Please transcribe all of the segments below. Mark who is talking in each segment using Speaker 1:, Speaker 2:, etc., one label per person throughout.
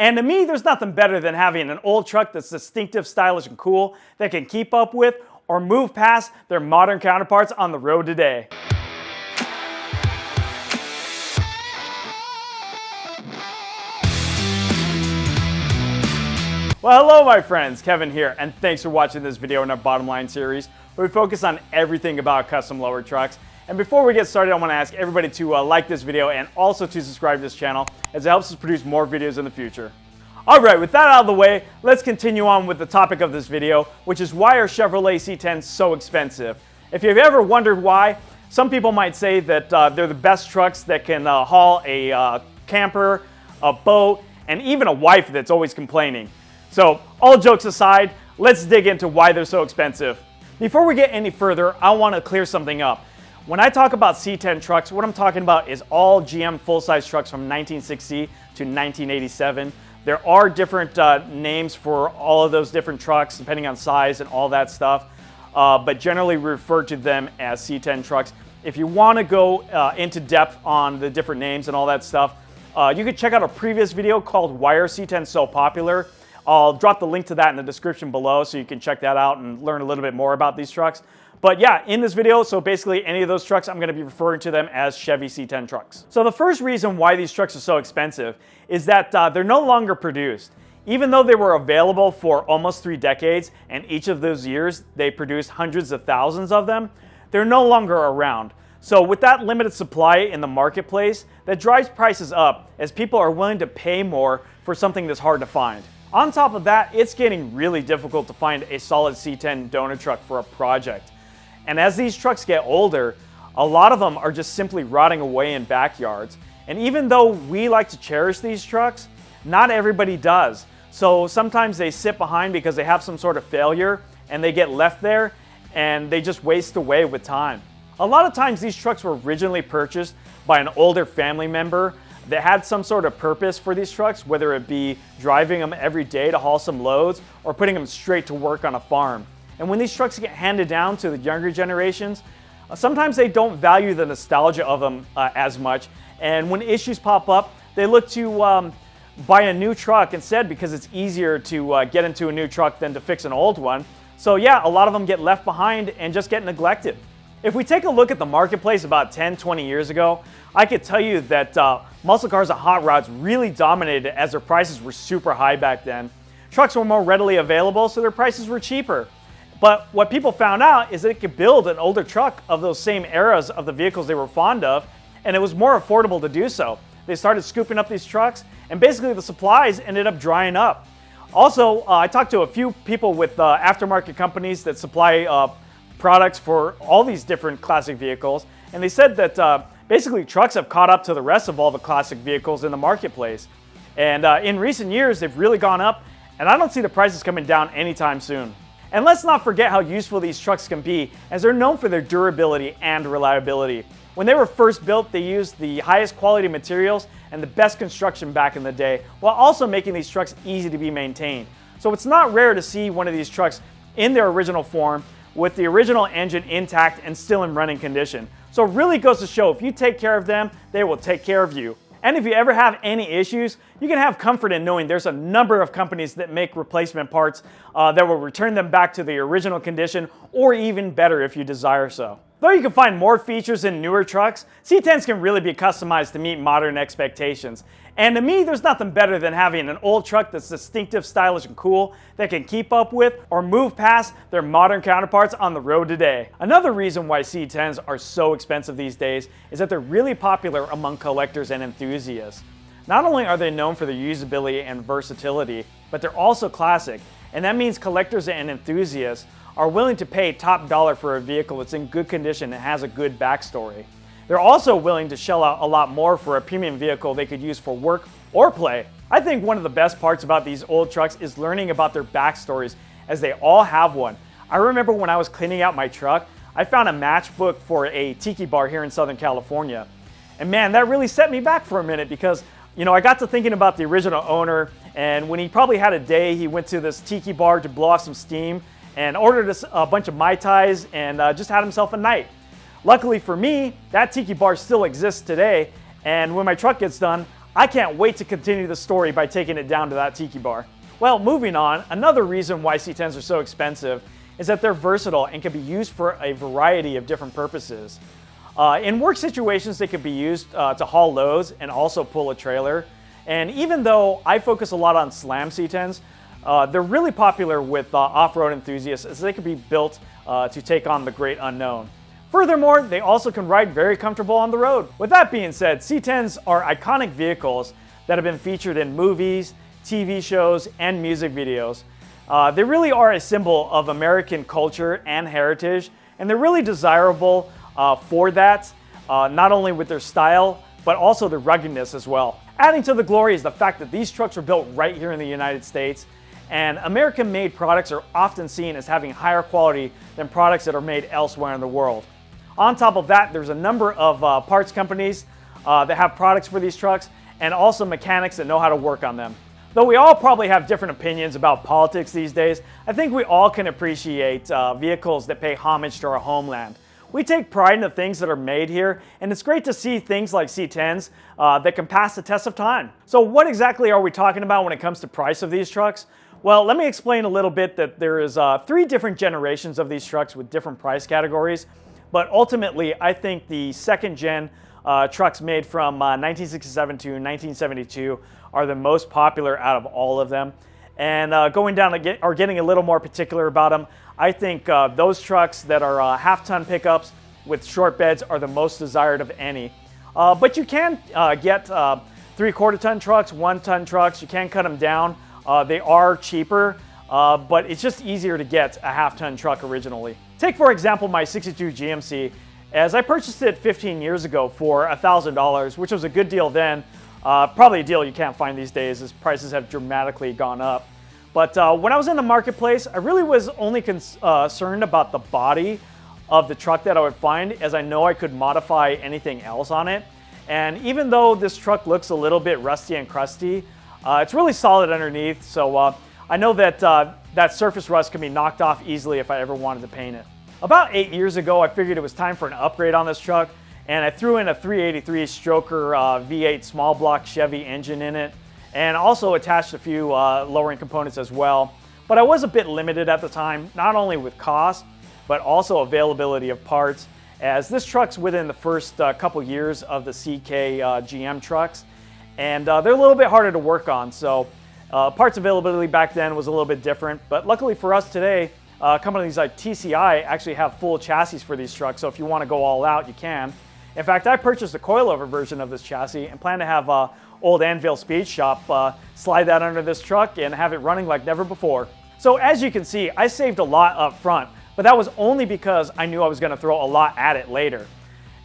Speaker 1: And to me, there's nothing better than having an old truck that's distinctive, stylish, and cool that can keep up with or move past their modern counterparts on the road today. Well, hello my friends, Kevin here, and thanks for watching this video in our bottom line series, where we focus on everything about custom lower trucks. And before we get started, I want to ask everybody to like this video and also to subscribe to this channel, as it helps us produce more videos in the future. Alright, with that out of the way, let's continue on with the topic of this video, which is why are Chevrolet C10s so expensive? If you've ever wondered why, some people might say that they're the best trucks that can haul a camper, a boat, and even a wife that's always complaining. So, all jokes aside, let's dig into why they're so expensive. Before we get any further, I want to clear something up. When I talk about C10 trucks, what I'm talking about is all GM full-size trucks from 1960 to 1987. There are different names for all of those different trucks, depending on size and all that stuff, but generally we refer to them as C10 trucks. If you want to go into depth on the different names and all that stuff, you can check out a previous video called Why Are C10s So Popular? I'll drop the link to that in the description below so you can check that out and learn a little bit more about these trucks. But yeah, in this video, so basically any of those trucks, I'm going to be referring to them as Chevy C10 trucks. So the first reason why these trucks are so expensive is that they're no longer produced. Even though they were available for almost 3 decades, and each of those years they produced hundreds of thousands of them, they're no longer around. So with that limited supply in the marketplace, that drives prices up as people are willing to pay more for something that's hard to find. On top of that, it's getting really difficult to find a solid C10 donor truck for a project. And as these trucks get older, a lot of them are just simply rotting away in backyards. And even though we like to cherish these trucks, not everybody does. So sometimes they sit behind because they have some sort of failure and they get left there and they just waste away with time. A lot of times these trucks were originally purchased by an older family member that had some sort of purpose for these trucks, whether it be driving them every day to haul some loads or putting them straight to work on a farm. And when these trucks get handed down to the younger generations, sometimes they don't value the nostalgia of them as much. And when issues pop up, they look to buy a new truck instead because it's easier to get into a new truck than to fix an old one. So yeah, a lot of them get left behind and just get neglected. If we take a look at the marketplace about 10, 20 years ago, I could tell you that muscle cars and hot rods really dominated as their prices were super high back then. Trucks were more readily available, so their prices were cheaper. But what people found out is that they could build an older truck of those same eras of the vehicles they were fond of, and it was more affordable to do so. They started scooping up these trucks, and basically the supplies ended up drying up. Also, I talked to a few people with aftermarket companies that supply products for all these different classic vehicles, and they said that basically trucks have caught up to the rest of all the classic vehicles in the marketplace. And in recent years, they've really gone up, and I don't see the prices coming down anytime soon. And let's not forget how useful these trucks can be, as they're known for their durability and reliability. When they were first built, they used the highest quality materials and the best construction back in the day, while also making these trucks easy to be maintained. So it's not rare to see one of these trucks in their original form, with the original engine intact and still in running condition. So it really goes to show, if you take care of them, they will take care of you. And if you ever have any issues, you can have comfort in knowing there's a number of companies that make replacement parts that will return them back to the original condition, or even better if you desire so. Though you can find more features in newer trucks, C10s can really be customized to meet modern expectations. And to me, there's nothing better than having an old truck that's distinctive, stylish, and cool that can keep up with or move past their modern counterparts on the road today. Another reason why C10s are so expensive these days is that they're really popular among collectors and enthusiasts. Not only are they known for their usability and versatility, but they're also classic. And that means collectors and enthusiasts are willing to pay top dollar for a vehicle that's in good condition and has a good backstory. They're also willing to shell out a lot more for a premium vehicle they could use for work or play. I think one of the best parts about these old trucks is learning about their backstories, as they all have one. I remember when I was cleaning out my truck, I found a matchbook for a tiki bar here in Southern California. And man, that really set me back for a minute because, you know, I got to thinking about the original owner, and when he probably had a day, he went to this tiki bar to blow off some steam and ordered a bunch of Mai Tais and just had himself a night. Luckily for me, that tiki bar still exists today, and when my truck gets done, I can't wait to continue the story by taking it down to that tiki bar. Well, moving on, another reason why C10s are so expensive is that they're versatile and can be used for a variety of different purposes. In work situations, they could be used to haul loads and also pull a trailer. And even though I focus a lot on slam C10s, they're really popular with off-road enthusiasts as they can be built to take on the great unknown. Furthermore, they also can ride very comfortable on the road. With that being said, C10s are iconic vehicles that have been featured in movies, TV shows, and music videos. They really are a symbol of American culture and heritage, and they're really desirable for that, not only with their style, but also their ruggedness as well. Adding to the glory is the fact that these trucks are built right here in the United States, and American-made products are often seen as having higher quality than products that are made elsewhere in the world. On top of that, there's a number of parts companies that have products for these trucks, and also mechanics that know how to work on them. Though we all probably have different opinions about politics these days, I think we all can appreciate vehicles that pay homage to our homeland. We take pride in the things that are made here, and it's great to see things like C10s that can pass the test of time. So what exactly are we talking about when it comes to price of these trucks? Well, let me explain a little bit that there is 3 different generations of these trucks with different price categories, but ultimately I think the second gen trucks made from 1967 to 1972 are the most popular out of all of them. And going down or getting a little more particular about them, I think those trucks that are half-ton pickups with short beds are the most desired of any. But you can get 3/4 ton trucks, 1-ton trucks. You can cut them down. They are cheaper, but it's just easier to get a half-ton truck originally. Take, for example, my 62 GMC. As I purchased it 15 years ago for $1,000, which was a good deal then, probably a deal you can't find these days as prices have dramatically gone up. But when I was in the marketplace, I really was only concerned about the body of the truck that I would find, as I know I could modify anything else on it. And even though this truck looks a little bit rusty and crusty, it's really solid underneath, so I know that that surface rust can be knocked off easily if I ever wanted to paint it. About 8 years ago, I figured it was time for an upgrade on this truck, and I threw in a 383 stroker V8 small block Chevy engine in it, and also attached a few lowering components as well. But I was a bit limited at the time, not only with cost, but also availability of parts, as this truck's within the first couple years of the CK GM trucks, and they're a little bit harder to work on, so parts availability back then was a little bit different. But luckily for us today, companies like TCI actually have full chassis for these trucks, so if you want to go all out, you can. In fact, I purchased a coilover version of this chassis and plan to have old Anvil Speed Shop slide that under this truck and have it running like never before. So as you can see, I saved a lot up front, but that was only because I knew I was going to throw a lot at it later.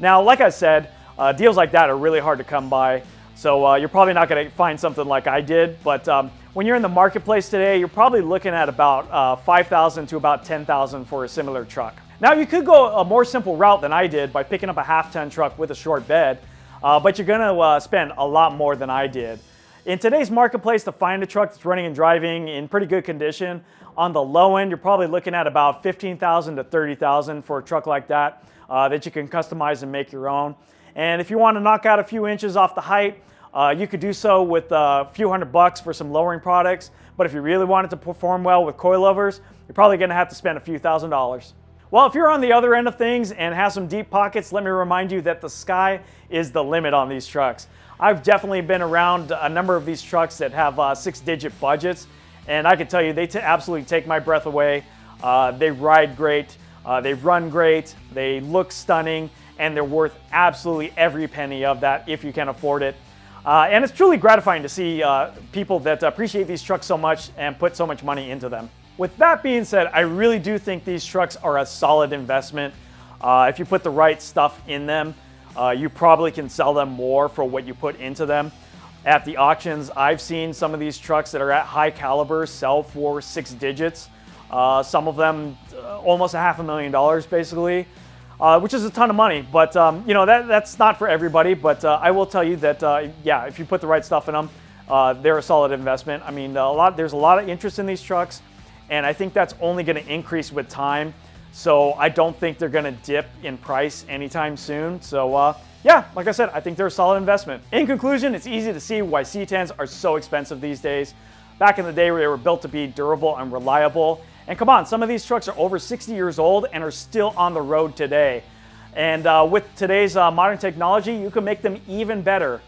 Speaker 1: Now, like I said, deals like that are really hard to come by, so you're probably not going to find something like I did, but when you're in the marketplace today, you're probably looking at about $5,000 to about $10,000 for a similar truck. Now, you could go a more simple route than I did by picking up a half-ton truck with a short bed, but you're going to spend a lot more than I did. In today's marketplace, to find a truck that's running and driving in pretty good condition, on the low end, you're probably looking at about $15,000 to $30,000 for a truck like that that you can customize and make your own. And if you want to knock out a few inches off the height, you could do so with a few $100 for some lowering products. But if you really wanted to perform well with coilovers, you're probably going to have to spend a few $1,000s. Well, if you're on the other end of things and have some deep pockets, let me remind you that the sky is the limit on these trucks. I've definitely been around a number of these trucks that have 6-digit budgets, and I can tell you they absolutely take my breath away. They ride great, they run great, they look stunning, and they're worth absolutely every penny of that if you can afford it. And it's truly gratifying to see people that appreciate these trucks so much and put so much money into them. With that being said, I really do think these trucks are a solid investment. If you put the right stuff in them, you probably can sell them more for what you put into them. At the auctions, I've seen some of these trucks that are at high caliber sell for 6 digits. Some of them almost $500,000 basically, which is a ton of money. But you know, that's not for everybody. But I will tell you that yeah, if you put the right stuff in them, they're a solid investment. I mean, there's a lot of interest in these trucks, and I think that's only going to increase with time. So I don't think they're gonna dip in price anytime soon. So yeah, like I said, I think they're a solid investment. In conclusion, it's easy to see why C10s are so expensive these days. Back in the day, they were built to be durable and reliable. And come on, some of these trucks are over 60 years old and are still on the road today. And with today's modern technology, you can make them even better.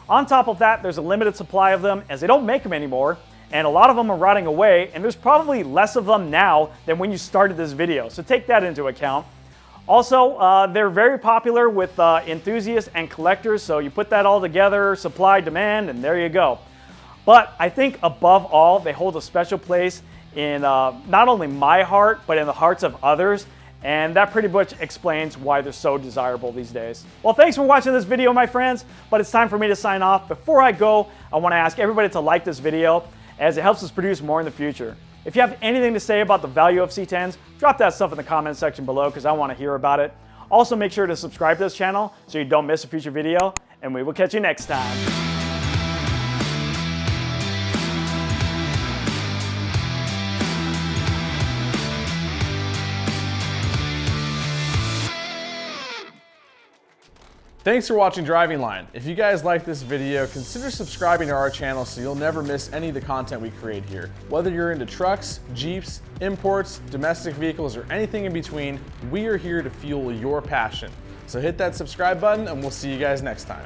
Speaker 1: On top of that, there's a limited supply of them as they don't make them anymore, and a lot of them are rotting away, and there's probably less of them now than when you started this video, so take that into account. Also, they're very popular with enthusiasts and collectors, so you put that all together, supply, demand, and there you go. But I think above all, they hold a special place in not only my heart, but in the hearts of others. And that pretty much explains why they're so desirable these days. Well, thanks for watching this video, my friends, but it's time for me to sign off. Before I go, I want to ask everybody to like this video as it helps us produce more in the future. If you have anything to say about the value of C10s, drop that stuff in the comment section below because I want to hear about it. Also, make sure to subscribe to this channel so you don't miss a future video, and we will catch you next time.
Speaker 2: Thanks for watching Driving Line. If you guys like this video, consider subscribing to our channel so you'll never miss any of the content we create here. Whether you're into trucks, Jeeps, imports, domestic vehicles, or anything in between, we are here to fuel your passion. So hit that subscribe button and we'll see you guys next time.